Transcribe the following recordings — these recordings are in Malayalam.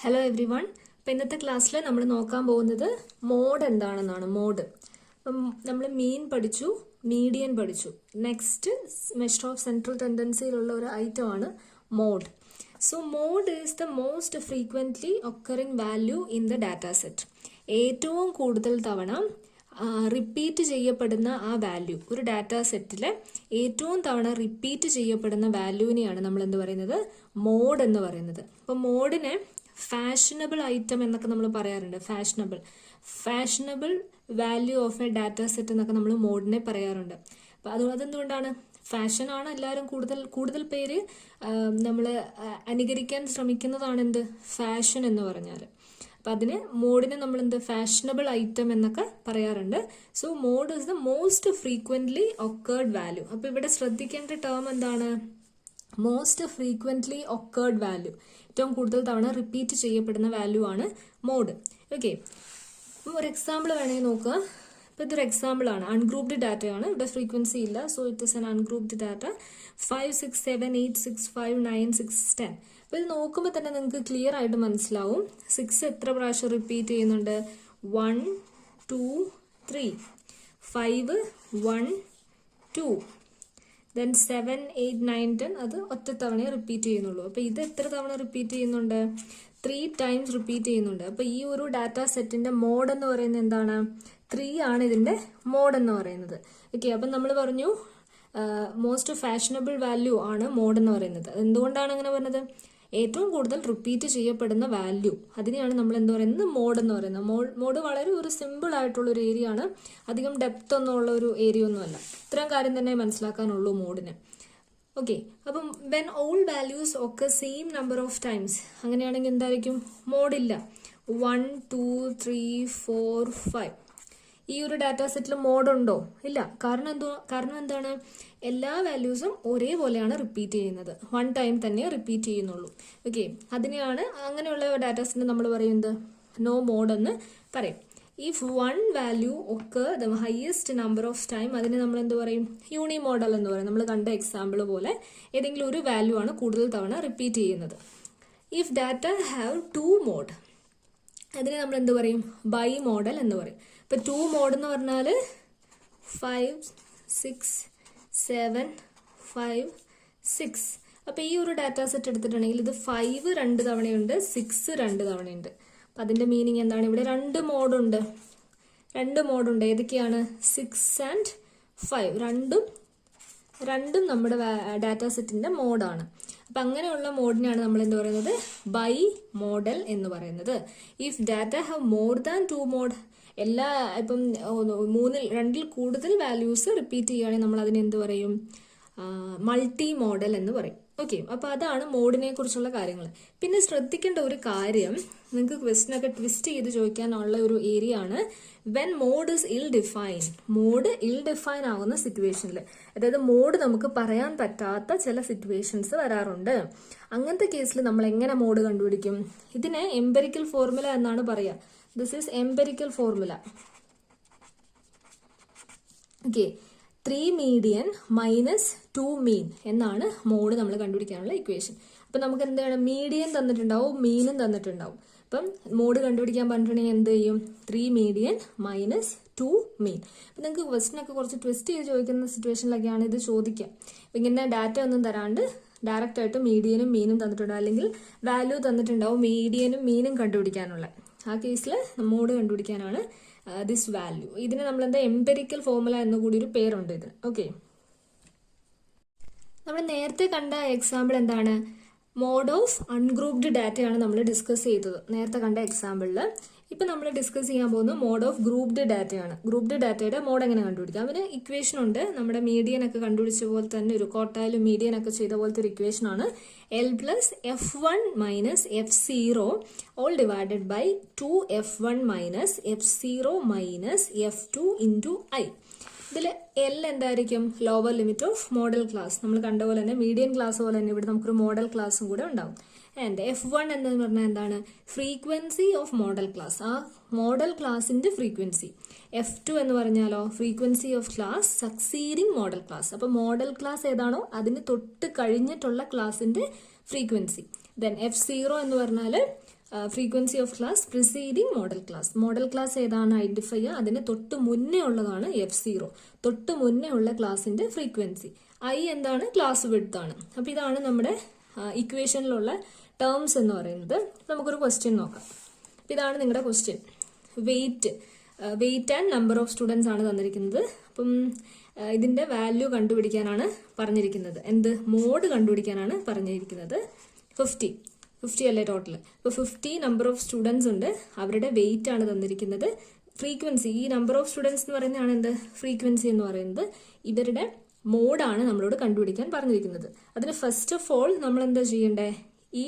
Hello every one. അപ്പോൾ ഇന്നത്തെ ക്ലാസ്സിൽ നമ്മൾ നോക്കാൻ പോകുന്നത് മോഡ് എന്താണെന്നാണ്. മോഡ് അപ്പം നമ്മൾ മീൻ പഠിച്ചു, മീഡിയൻ പഠിച്ചു. നെക്സ്റ്റ് മെഷർ ഓഫ് സെൻട്രൽ ടെൻഡൻസിയിലുള്ള ഒരു ഐറ്റമാണ് mode. So mode is the most frequently occurring value in the data set. ഏറ്റവും കൂടുതൽ തവണ റിപ്പീറ്റ് ചെയ്യപ്പെടുന്ന ആ വാല്യൂ, ഒരു ഡാറ്റാ സെറ്റിലെ ഏറ്റവും തവണ റിപ്പീറ്റ് ചെയ്യപ്പെടുന്ന വാല്യൂവിനെയാണ് നമ്മൾ എന്ത് പറയുന്നത്, മോഡ് എന്ന് പറയുന്നത്. അപ്പം മോഡിനെ ഫാഷനബിൾ ഐറ്റം എന്നൊക്കെ നമ്മൾ പറയാറുണ്ട്. Fashionable value of A data set എന്നൊക്കെ നമ്മൾ മോഡിനെ പറയാറുണ്ട്. അപ്പം അതെന്തുകൊണ്ടാണ്? ഫാഷനാണ് എല്ലാവരും കൂടുതൽ പേര് നമ്മൾ അനുകരിക്കാൻ ശ്രമിക്കുന്നതാണ് എന്ത്, ഫാഷൻ എന്ന് പറഞ്ഞാൽ. അപ്പം അതിന് മോഡിനെ നമ്മൾ എന്ത്, ഫാഷനബിൾ ഐറ്റം എന്നൊക്കെ പറയാറുണ്ട്. So mode is the most frequently occurred value. അപ്പം ഇവിടെ ശ്രദ്ധിക്കേണ്ട ടേം എന്താണ്? മോസ്റ്റ് ഫ്രീക്വൻ്റ്ലി ഒക്കേർഡ് വാല്യൂ, ഏറ്റവും കൂടുതൽ തവണ റിപ്പീറ്റ് ചെയ്യപ്പെടുന്ന വാല്യൂ ആണ് മോഡ്. ഓക്കെ, അപ്പം ഒരു എക്സാമ്പിൾ വേണമെങ്കിൽ നോക്കുക. ഇപ്പം ഇതൊരു എക്സാമ്പിൾ ആണ്, അൺഗ്രൂപ്ഡ് ഡാറ്റയാണ്. ഇവിടെ ഫ്രീക്വൻസി ഇല്ല, so it is an ungrouped data. 5 6 7 8 6 5 9 6 10. അപ്പോൾ ഇത് നോക്കുമ്പോൾ തന്നെ നിങ്ങൾക്ക് ക്ലിയർ ആയിട്ട് മനസ്സിലാവും 6 എത്ര പ്രാവശ്യം റിപ്പീറ്റ് ചെയ്യുന്നുണ്ട്. 1 2 3. 5 1 2. ദെൻ 7 8 9 10 അത് ഒറ്റ തവണയെ റിപ്പീറ്റ് ചെയ്യുന്നുള്ളൂ. അപ്പോൾ ഇത് എത്ര തവണ റിപ്പീറ്റ് ചെയ്യുന്നുണ്ട്? 3 times റിപ്പീറ്റ് ചെയ്യുന്നുണ്ട്. അപ്പോൾ ഈ ഒരു ഡാറ്റാ സെറ്റിന്റെ മോഡ് എന്ന് പറയുന്നത് എന്താണ്? 3 ആണ് ഇതിന്റെ മോഡ് എന്ന് പറയുന്നത്. ഓക്കെ, അപ്പം നമ്മൾ പറഞ്ഞു മോസ്റ്റ് ഫാഷനബിൾ വാല്യൂ ആണ് മോഡ് എന്ന് പറയുന്നത്. എന്തുകൊണ്ടാണ് അങ്ങനെ പറഞ്ഞത്? ഏറ്റവും കൂടുതൽ റിപ്പീറ്റ് ചെയ്യപ്പെടുന്ന വാല്യൂ, അതിനെയാണ് നമ്മൾ എന്ത് പറയുന്നത്, മോഡ് എന്ന് പറയുന്നത്. മോഡ് വളരെ ഒരു സിമ്പിൾ ആയിട്ടുള്ള ഒരു ഏരിയ ആണ്, അധികം ഡെപ്ത് ഒന്നും ഉള്ള ഒരു ഏരിയ ഒന്നുമല്ല. ഇത്രയും കാര്യം തന്നെ മനസ്സിലാക്കാനുള്ളൂ മോഡിന്. ഓക്കെ, അപ്പം വെൻ ഓൾ വാല്യൂസ് ഒക്കെ സെയിം നമ്പർ ഓഫ് ടൈംസ്, അങ്ങനെയാണെങ്കിൽ എന്തായിരിക്കും? മോഡില്ല. 1 2 3 4 5. ഈ ഒരു ഡാറ്റാ സെറ്റിൽ മോഡുണ്ടോ? ഇല്ല. കാരണം എന്താണ്? എല്ലാ വാല്യൂസും ഒരേപോലെയാണ് റിപ്പീറ്റ് ചെയ്യുന്നത്. 1 ടൈം തന്നെ റിപ്പീറ്റ് ചെയ്യുന്നുള്ളൂ. ഓക്കെ, അതിനെയാണ് അങ്ങനെയുള്ള ഡാറ്റാ സെറ്റിന് നമ്മൾ പറയുന്നത് നോ മോഡ് എന്ന് പറയും. ഇഫ് വൺ വാല്യൂ ഒക്കെ the highest number of time, അതിനെ നമ്മൾ എന്ത് പറയും? യൂണി മോഡൽ എന്ന് പറയും. നമ്മൾ കണ്ട എക്സാമ്പിൾ പോലെ ഏതെങ്കിലും ഒരു വാല്യൂ ആണ് കൂടുതൽ തവണ റിപ്പീറ്റ് ചെയ്യുന്നത്. ഇഫ് ഡാറ്റ ഹാവ് 2 മോഡ്, അതിനെ നമ്മൾ എന്ത് പറയും? ബൈ മോഡൽ എന്ന് പറയും. ഇപ്പൊ 2 മോഡ് എന്ന് പറഞ്ഞാൽ 5 6 7 5 6. അപ്പൊ ഈ ഒരു ഡാറ്റാ സെറ്റ് എടുത്തിട്ടുണ്ടെങ്കിൽ ഇത് 5 2 തവണയുണ്ട്, 6 2 തവണയുണ്ട്. അപ്പൊ അതിന്റെ മീനിങ് എന്താണ്? ഇവിടെ 2 മോഡുണ്ട്. ഏതൊക്കെയാണ്? 6 and 5. രണ്ടും നമ്മുടെ ഡാറ്റാ സെറ്റിന്റെ മോഡാണ്. അപ്പൊ അങ്ങനെയുള്ള മോഡിനാണ് നമ്മൾ എന്ത് പറയുന്നത്? ബൈ മോഡൽ എന്ന് പറയുന്നത്. If data have more than 2 mode, ഇപ്പം 2ൽ കൂടുതൽ വാല്യൂസ് റിപ്പീറ്റ് ചെയ്യുകയാണെങ്കിൽ നമ്മൾ അതിനെ എന്ത് പറയും? മൾട്ടി മോഡൽ എന്ന് പറയും. ഓക്കെ, അപ്പൊ അതാണ് മോഡിനെ കുറിച്ചുള്ള കാര്യങ്ങൾ. പിന്നെ ശ്രദ്ധിക്കേണ്ട ഒരു കാര്യം, നിങ്ങൾക്ക് ക്വസ്റ്റ്യൻ ഒക്കെ ട്വിസ്റ്റ് ചെയ്ത് ചോദിക്കാനുള്ള ഒരു ഏരിയ ആണ് വെൻ മോഡ് ഇസ് ഇൽ ഡിഫൈൻ. മോഡ് ഇൽ ഡിഫൈൻ ആവുന്ന സിറ്റുവേഷനിൽ, അതായത് മോഡ് നമുക്ക് പറയാൻ പറ്റാത്ത ചില സിറ്റുവേഷൻസ് വരാറുണ്ട്. അങ്ങനത്തെ കേസിൽ നമ്മൾ എങ്ങനെ മോഡ് കണ്ടുപിടിക്കും? ഇതിനെ എംപെരിക്കൽ ഫോർമുല എന്നാണ് പറയുക. This is empirical formula. Okay, 3 median minus 2 മീൻ എന്നാണ് മോഡ് നമ്മൾ കണ്ടുപിടിക്കാനുള്ള ഇക്വേഷൻ. അപ്പം നമുക്ക് എന്താണ്? മീഡിയൻ തന്നിട്ടുണ്ടാവും, മീനും തന്നിട്ടുണ്ടാവും. അപ്പം മോഡ് കണ്ടുപിടിക്കാൻ പറഞ്ഞിട്ടുണ്ടെങ്കിൽ എന്ത് ചെയ്യും? 3 മീഡിയൻ മൈനസ് 2 മീൻ. അപ്പം നിങ്ങൾക്ക് ക്വസ്റ്റ്യനൊക്കെ കുറച്ച് ട്വിസ്റ്റ് ചെയ്ത് ചോദിക്കുന്ന സിറ്റുവേഷനിലൊക്കെയാണ് ഇത് ചോദിക്കുക. അപ്പം ഇങ്ങനെ ഡാറ്റ ഒന്നും തരാണ്ട് ഡയറക്റ്റ് ആയിട്ട് മീഡിയനും മീനും തന്നിട്ടുണ്ടാവും, അല്ലെങ്കിൽ വാല്യൂ തന്നിട്ടുണ്ടാവും മീഡിയനും മീനും കണ്ടുപിടിക്കാനുള്ള. ആ കേസിൽ മോഡ് കണ്ടുപിടിക്കാനാണ് ദിസ് വാല്യൂ. ഇതിന് നമ്മൾ എന്താ, എംപെരിക്കൽ ഫോർമുല എന്ന് കൂടി ഒരു പേരുണ്ട് ഇതിന്. ഓക്കെ, നമ്മൾ നേരത്തെ കണ്ട എക്സാമ്പിൾ എന്താണ്? മോഡ് ഓഫ് അൺഗ്രൂപ്ഡ് ഡാറ്റയാണ് നമ്മൾ ഡിസ്കസ് ചെയ്തത് നേരത്തെ കണ്ട എക്സാമ്പിളിൽ. ഇപ്പം നമ്മൾ ഡിസ്കസ് ചെയ്യാൻ പോകുന്നത് മോഡ് ഓഫ് ഗ്രൂപ്ഡ് ഡാറ്റയാണ്. ഗ്രൂപ്ഡ് ഡാറ്റയുടെ മോഡ് എങ്ങനെ കണ്ടുപിടിക്കാം? അതിന് ഇക്വേഷൻ ഉണ്ട്. നമ്മുടെ മീഡിയൻ ഒക്കെ കണ്ടുപിടിച്ച പോലെ തന്നെ, ഒരു കോട്ടയിലും മീഡിയൻ ഒക്കെ ചെയ്ത പോലത്തെ ഒരു ഇക്വേഷൻ ആണ്. L plus F1 minus F0 all divided by 2F1 minus F0 minus F2 into I. ഇതിൽ L എന്തായിരിക്കും? Lower limit of model class. നമ്മൾ കണ്ട പോലെ തന്നെ മീഡിയൻ ക്ലാസ് പോലെ തന്നെ ഇവിടെ നമുക്കൊരു മോഡൽ ക്ലാസ്സും കൂടെ ഉണ്ടാവും. ആൻഡ് F1 എന്ന് പറഞ്ഞാൽ എന്താണ്? ഫ്രീക്വൻസി ഓഫ് മോഡൽ ക്ലാസ്, ആ മോഡൽ ക്ലാസിന്റെ ഫ്രീക്വൻസി. F2 എന്ന് പറഞ്ഞാലോ frequency of class succeeding model class. അപ്പൊ മോഡൽ ക്ലാസ് ഏതാണോ അതിന് തൊട്ട് കഴിഞ്ഞിട്ടുള്ള ക്ലാസിന്റെ ഫ്രീക്വൻസി. ദെൻ F0 എന്ന് പറഞ്ഞാൽ frequency of class preceding model class. Model class ഏതാണ് ഐഡന്റിഫൈ ചെയ്യുക, അതിന് തൊട്ട് മുന്നേ ഉള്ളതാണ് F0, തൊട്ട് മുന്നേ ഉള്ള ക്ലാസിന്റെ ഫ്രീക്വൻസി. I എന്താണ്, ക്ലാസ് വിഡ്ത്ത് ആണ്. അപ്പൊ ഇതാണ് നമ്മുടെ ഇക്വേഷനിലുള്ള ടേംസ് എന്ന് പറയുന്നത്. നമുക്കൊരു ക്വസ്റ്റ്യൻ നോക്കാം. അപ്പൊ ഇതാണ് നിങ്ങളുടെ question. Weight and number of students ആണ് തന്നിരിക്കുന്നത്. അപ്പം ഇതിന്റെ വാല്യൂ കണ്ടുപിടിക്കാനാണ് പറഞ്ഞിരിക്കുന്നത്. എന്ത്, മോഡ് കണ്ടുപിടിക്കാനാണ് പറഞ്ഞിരിക്കുന്നത്. 50 അല്ലേ ടോട്ടൽ. അപ്പോൾ 50 നമ്പർ ഓഫ് സ്റ്റുഡൻസ് ഉണ്ട്, അവരുടെ വെയിറ്റ് ആണ് തന്നിരിക്കുന്നത്. ഫ്രീക്വൻസി, ഈ നമ്പർ ഓഫ് സ്റ്റുഡൻസ് എന്ന് പറയുന്നതാണ് എന്ത്, ഫ്രീക്വൻസി എന്ന് പറയുന്നത്. ഇവരുടെ മോഡാണ് നമ്മളോട് കണ്ടുപിടിക്കാൻ പറഞ്ഞിരിക്കുന്നത്. അതിന് ഫസ്റ്റ് ഓഫ് ഓൾ നമ്മൾ എന്താ ചെയ്യണ്ടേ, ഈ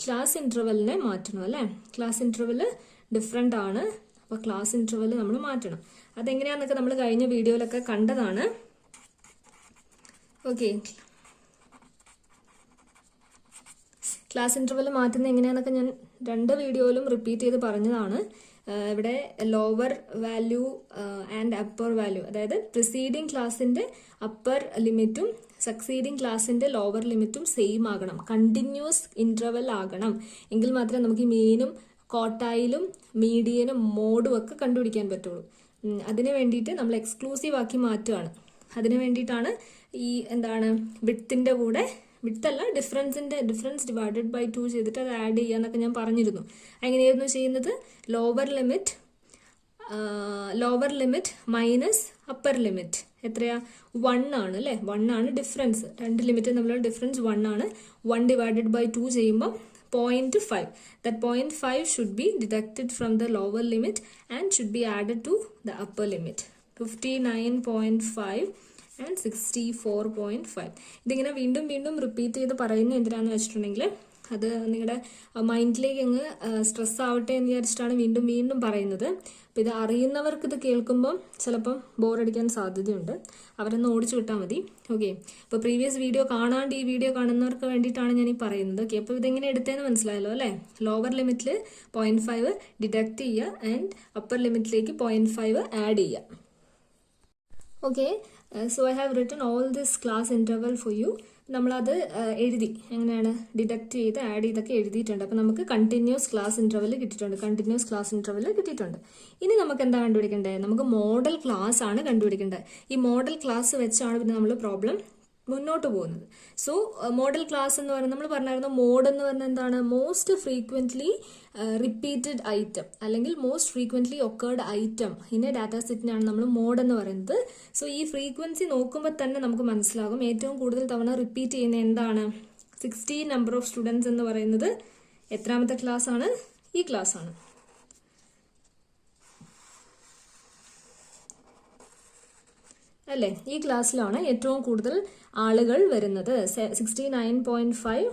ക്ലാസ് ഇന്റർവെല്ലിനെ മാറ്റണം അല്ലേ. ക്ലാസ് ഇന്റർവെല് ഡിഫറെന്റ് ആണ്, അപ്പോൾ ക്ലാസ് ഇന്റർവെല് നമ്മൾ മാറ്റണം. അതെങ്ങനെയാന്നൊക്കെ നമ്മൾ കഴിഞ്ഞ വീഡിയോയിലൊക്കെ കണ്ടതാണ്. ഓക്കെ, ക്ലാസ് ഇന്റർവെൽ മാറ്റുന്നത് എങ്ങനെയാണെന്നൊക്കെ ഞാൻ 2 വീഡിയോയിലും റിപ്പീറ്റ് ചെയ്ത് പറഞ്ഞതാണ്. ഇവിടെ lower value and upper value, അതായത് പ്രിസീഡിങ് ക്ലാസിന്റെ അപ്പർ ലിമിറ്റും സക്സീഡിങ് ക്ലാസിന്റെ ലോവർ ലിമിറ്റും സെയിം ആകണം, കണ്ടിന്യൂസ് ഇന്റർവെൽ ആകണം. എങ്കിൽ മാത്രമേ നമുക്ക് ഈ മീനും കോട്ടായിലും മീഡിയനും മോഡും ഒക്കെ കണ്ടുപിടിക്കാൻ പറ്റുള്ളൂ. അതിന് വേണ്ടിയിട്ട് നമ്മൾ എക്സ്ക്ലൂസീവ് ആക്കി മാറ്റുകയാണ്. അതിന് വേണ്ടിയിട്ടാണ് ഈ എന്താണ് വിഡ്ത്തിന്റെ കൂടെ, വിഡ്ത്തല്ല ഡിഫറൻസ് ഡിവൈഡഡ് ബൈ 2 ചെയ്തിട്ട് അത് ആഡ് ചെയ്യാന്നൊക്കെ ഞാൻ പറഞ്ഞിരുന്നു. എങ്ങനെയായിരുന്നു ചെയ്യുന്നത്, lower limit minus upper limit എത്രയാ, 1 ആണ് അല്ലേ. 1 ആണ് ഡിഫറൻസ്, 2 ലിമിറ്റ് തമ്മിലുള്ള ഡിഫറൻസ് 1 ആണ്. 1 ഡിവൈഡഡ് ബൈ 2 ചെയ്യുമ്പോൾ 0.5. That 0.5 should be deducted from the lower limit and should be added to the upper limit. 59.5 and 64.5. ഇതിങ്ങനെ വീണ്ടും വീണ്ടും റിപ്പീറ്റ് ചെയ്ത് പറയുന്നത് എന്തിനാന്ന് വെച്ചിട്ടുണ്ടെങ്കിൽ അത് നിങ്ങളുടെ മൈൻഡിലേക്ക് അങ്ങ് സ്ട്രെസ് ആവട്ടെ എന്ന് വിചാരിച്ചിട്ടാണ് വീണ്ടും വീണ്ടും പറയുന്നത്. അപ്പം ഇത് അറിയുന്നവർക്ക് ഇത് കേൾക്കുമ്പം ചിലപ്പം ബോറടിക്കാൻ സാധ്യതയുണ്ട്, അവരൊന്ന് ഓടിച്ചു വിട്ടാൽ മതി. ഓക്കെ, അപ്പോൾ പ്രീവിയസ് വീഡിയോ കാണാണ്ട് ഈ വീഡിയോ കാണുന്നവർക്ക് വേണ്ടിയിട്ടാണ് ഞാൻ ഈ പറയുന്നത്. ഓക്കെ, അപ്പോൾ ഇതെങ്ങനെ എടുത്തതെന്ന് മനസ്സിലായല്ലോ അല്ലേ. ലോവർ ലിമിറ്റിൽ 0.5 ഡിഡക്ട് ചെയ്യുക ആൻഡ് അപ്പർ ലിമിറ്റിലേക്ക് 0.5 ആഡ് ചെയ്യുക. Okay, so I have written all this class interval for you. നമ്മളത് എഴുതി, എങ്ങനെയാണ് ഡിഡക്ട് ചെയ്ത് ആഡ് ചെയ്തൊക്കെ എഴുതിയിട്ടുണ്ട്. അപ്പം നമുക്ക് കണ്ടിന്യൂസ് ക്ലാസ് ഇന്റർവൽ കിട്ടിയിട്ടുണ്ട്. ഇനി നമുക്ക് എന്താ കണ്ടുപിടിക്കേണ്ടത്, നമുക്ക് മോഡൽ ക്ലാസ് ആണ് കണ്ടുപിടിക്കേണ്ടത്. ഈ മോഡൽ ക്ലാസ് വെച്ചാണ് പിന്നെ നമ്മൾ പ്രോബ്ലം മുന്നോട്ട് പോകുന്നത്. സോ മോഡൽ ക്ലാസ് എന്ന് പറയുന്നത് നമ്മൾ പറഞ്ഞായിരുന്നു, മോഡ് എന്ന് പറഞ്ഞാൽ എന്താണ്, മോസ്റ്റ് ഫ്രീക്വന്റ്ലി റിപ്പീറ്റഡ് ഐറ്റം അല്ലെങ്കിൽ most frequently occurred item in a data സെറ്റിനാണ് നമ്മൾ മോഡ് എന്ന് പറയുന്നത്. സോ ഈ ഫ്രീക്വൻസി നോക്കുമ്പോൾ തന്നെ നമുക്ക് മനസ്സിലാകും ഏറ്റവും കൂടുതൽ തവണ റിപ്പീറ്റ് ചെയ്യുന്ന എന്താണ്, 16 നമ്പർ ഓഫ് സ്റ്റുഡൻസ് എന്ന് പറയുന്നത് എത്രാമത്തെ ക്ലാസ് ആണ്, ഈ ക്ലാസ് ആണ്. അല്ലേ, ഈ ക്ലാസ്സിലാണ് ഏറ്റവും കൂടുതൽ ആളുകൾ വരുന്നത്. 69.5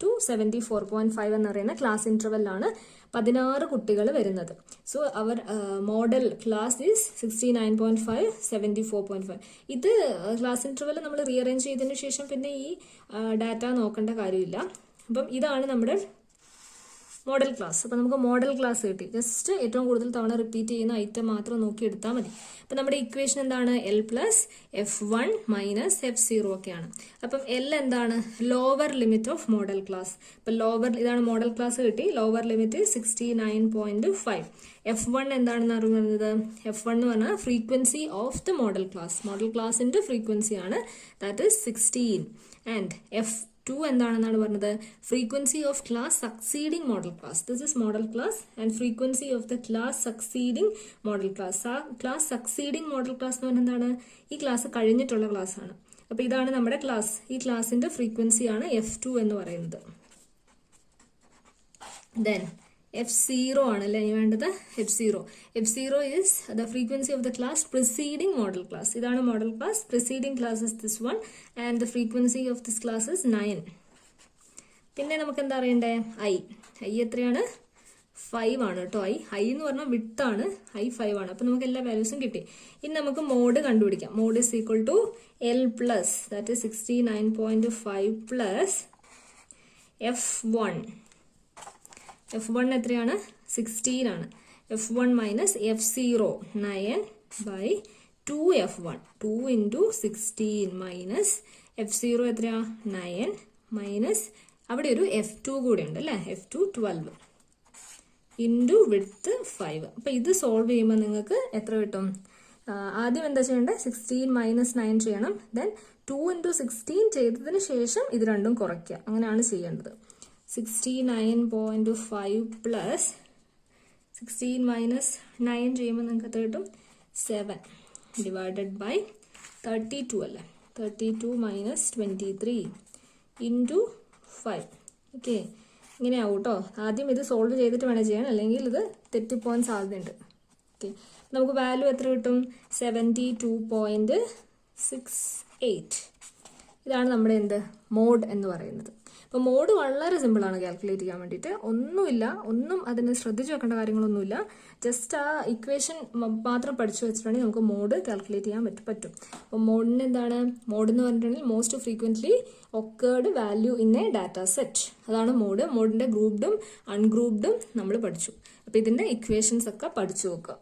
to 74.5 എന്ന് പറയുന്ന ക്ലാസ് ഇന്റർവെല്ലാണ് 16 കുട്ടികൾ വരുന്നത്. So our modal class is 69.5, 74.5. ഇത് ക്ലാസ് ഇന്റർവെൽ നമ്മൾ റീഅറേഞ്ച് ചെയ്തതിനു ശേഷം പിന്നെ ഈ ഡാറ്റ നോക്കേണ്ട കാര്യമില്ല. അപ്പം ഇതാണ് നമ്മുടെ മോഡൽ ക്ലാസ്. അപ്പം നമുക്ക് മോഡൽ ക്ലാസ് കിട്ടി. ജസ്റ്റ് ഏറ്റവും കൂടുതൽ തവണ റിപ്പീറ്റ് ചെയ്യുന്ന ഐറ്റം മാത്രം നോക്കി എടുത്താൽ മതി. അപ്പം നമ്മുടെ ഇക്വേഷൻ എന്താണ്, L plus F1 minus F0 ഒക്കെയാണ്. അപ്പം L എന്താണ്, lower limit of model class. ഇപ്പം ഇതാണ് മോഡൽ ക്ലാസ് കിട്ടി. Lower limit 69.5. F1 എന്താണെന്ന് അറിയുന്നത്, F1 എന്ന് പറഞ്ഞാൽ frequency of the model class. Model ക്ലാസിന്റെ ഫ്രീക്വൻസി ആണ്, ദാറ്റ് ഇസ് 16. ആൻഡ് F2 എന്താണെന്നാണ് പറഞ്ഞത്, frequency of class succeeding model class. This is model class and frequency of the class succeeding model class. ആ ക്ലാസ് സക്സീഡിംഗ് മോഡൽ ക്ലാസ് എന്ന് പറഞ്ഞാൽ എന്താണ്, ഈ ക്ലാസ് കഴിഞ്ഞിട്ടുള്ള ക്ലാസ് ആണ്. അപ്പൊ ഇതാണ് നമ്മുടെ ക്ലാസ്. ഈ ക്ലാസിന്റെ ഫ്രീക്വൻസി ആണ് F2 എന്ന് പറയുന്നത്. ദെൻ F0 ആണല്ലേ ഇനി വേണ്ടത്. F0 is the frequency of the class preceding model class. ഇതാണ് model class. preceding class is this one and the frequency of this class is 9. പിന്നെ നമുക്ക് എന്താ അറിയണ്ടേ, I എത്രയാണ്, 5 ആണ് കേട്ടോ. I എന്ന് പറഞ്ഞാൽ വിഡ്ത്ത് ആണ്, I 5 ആണ്. അപ്പൊ നമുക്ക് എല്ലാ വാല്യൂസും കിട്ടി. ഇനി നമുക്ക് മോഡ് കണ്ടുപിടിക്കാം. Mode is equal to L plus, that is 69.5 plus F1. F1 എത്രയാണ്, 16 ആണ്. F1 minus F0 9 by 2F1. 2 into 16 minus F0 എത്രയാ, 9 മൈനസ് അവിടെ ഒരു F2 കൂടെ ഉണ്ട് അല്ലേ, F2 12. Into width 5. അപ്പോൾ ഇത് സോൾവ് ചെയ്യുമ്പോൾ നിങ്ങൾക്ക് എത്ര കിട്ടും? ആദ്യം എന്താ ചെയ്യേണ്ടത്? 16 മൈനസ് 9 ചെയ്യണം. ദെൻ 2 ഇൻറ്റു 16 ചെയ്തതിന് ശേഷം ഇത് രണ്ടും കുറയ്ക്കുക. അങ്ങനെയാണ് ചെയ്യേണ്ടത്. 69.5 പ്ലസ് 16 മൈനസ് 9 ചെയ്യുമ്പോൾ നിങ്ങൾക്ക് എത്ര കിട്ടും? 7 ഡിവൈഡഡ് ബൈ 32 അല്ലേ? 32 മൈനസ് 23 ഇൻറ്റു 5. ഓക്കെ, ഇങ്ങനെയാവും കേട്ടോ. ആദ്യം ഇത് സോൾവ് ചെയ്തിട്ട് വേണം ചെയ്യാൻ, അല്ലെങ്കിൽ ഇത് തെറ്റിപ്പോകാൻ സാധ്യതയുണ്ട്. ഓക്കെ, നമുക്ക് വാല്യൂ എത്ര കിട്ടും? 72.68. ഇതാണ് നമ്മുടെ എന്ത്? മോഡ് എന്ന് പറയുന്നത്. അപ്പോൾ മോഡ് വളരെ സിമ്പിളാണ് കാൽക്കുലേറ്റ് ചെയ്യാൻ വേണ്ടിയിട്ട്. ഒന്നും അതിന് ശ്രദ്ധിച്ചു വെക്കേണ്ട കാര്യങ്ങളൊന്നുമില്ല. ജസ്റ്റ് ആ ഇക്വേഷൻ മാത്രം പഠിച്ചു വെച്ചിട്ടുണ്ടെങ്കിൽ നമുക്ക് മോഡ് കാൽക്കുലേറ്റ് ചെയ്യാൻ പറ്റും. അപ്പോൾ മോഡിന് എന്താണ്? മോഡ് എന്ന് പറഞ്ഞിട്ടുണ്ടെങ്കിൽ most frequently occurred value in A data set. അതാണ് മോഡ്. മോഡിൻ്റെ ഗ്രൂപ്പ്ഡും അൺഗ്രൂപ്പ്ഡും നമ്മൾ പഠിച്ചു. അപ്പോൾ ഇതിൻ്റെ ഇക്വേഷൻസ് ഒക്കെ പഠിച്ചു നോക്കുക.